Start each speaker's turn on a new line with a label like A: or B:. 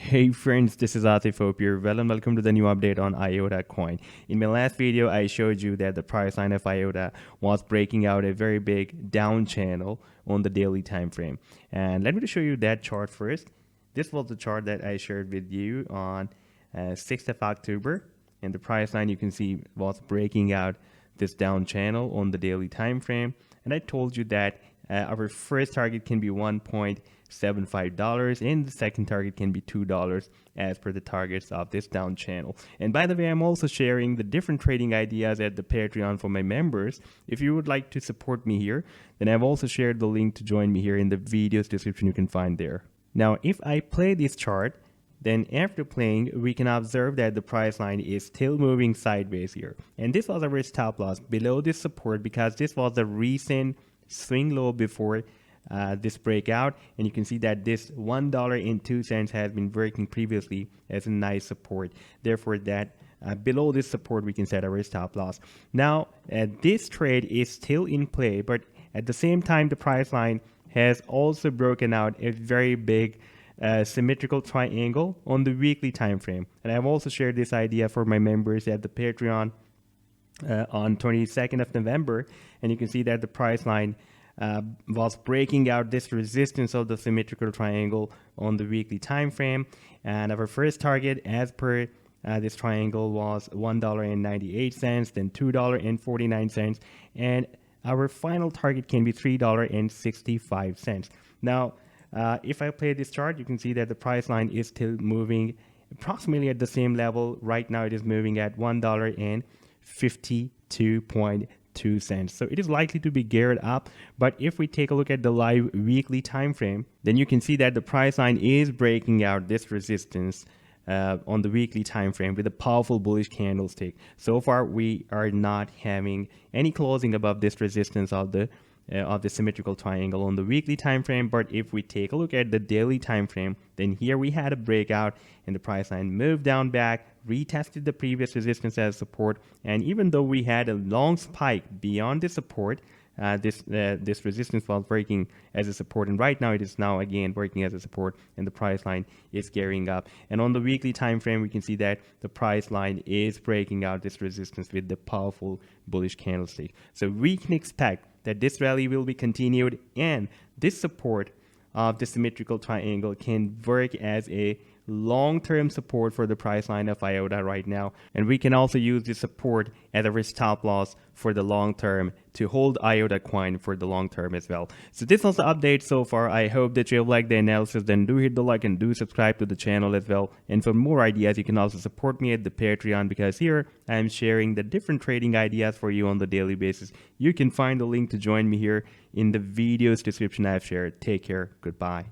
A: Hey friends, this is Atif. Hope you're well and welcome to the new update on IOTA coin. In my last video, I showed you that the price line of IOTA was breaking out a very big down channel on the daily time frame. And let me just show you that chart first. This was the chart that I shared with you on 6th of October. And the price line you can see was breaking out this down channel on the daily time frame. And I told you that our first target can be $1.75 and the second target can be $2 as per the targets of this down channel. And by the way, I'm also sharing the different trading ideas at the Patreon for my members. If you would like to support me here, then I've also shared the link to join me here in the video's description you can find there. Now, if I play this chart, then after playing, we can observe that the price line is still moving sideways here. And this was our stop loss below this support because this was the recent swing low before this breakout, and you can see that this $1.02 has been working previously as a nice support. Therefore, that below this support we can set our stop loss. Now this trade is still in play, but at the same time the price line has also broken out a very big symmetrical triangle on the weekly time frame. And I've also shared this idea for my members at the Patreon on 22nd of November, and you can see that the price line was breaking out this resistance of the symmetrical triangle on the weekly time frame. And our first target as per this triangle was $1.98, then $2.49, and our final target can be $3.65. Now if I play this chart, you can see that the price line is still moving approximately at the same level. Right now it is moving at $1.52.2. So it is likely to be geared up. But if we take a look at the live weekly time frame, then you can see that the price line is breaking out this resistance on the weekly time frame with a powerful bullish candlestick. So far we are not having any closing above this resistance of the symmetrical triangle on the weekly time frame. But if we take a look at the daily time frame, then here we had a breakout and the price line moved down back, retested the previous resistance as support, and even though we had a long spike beyond the support, this resistance was working as a support, and right now it is now again working as a support, and the price line is gearing up. And on the weekly time frame we can see that the price line is breaking out this resistance with the powerful bullish candlestick. So we can expect that this rally will be continued, and this support of the symmetrical triangle can work as a long-term support for the price line of IOTA right now. And we can also use this support as a stop loss for the long term to hold IOTA coin for the long term as well. So this was the update so far. I hope that you have liked the analysis. Then do hit the like and do subscribe to the channel as well. And for more ideas, you can also support me at the Patreon, because here I am sharing the different trading ideas for you on the daily basis. You can find the link to join me here in the video's description I've shared. Take care. Goodbye.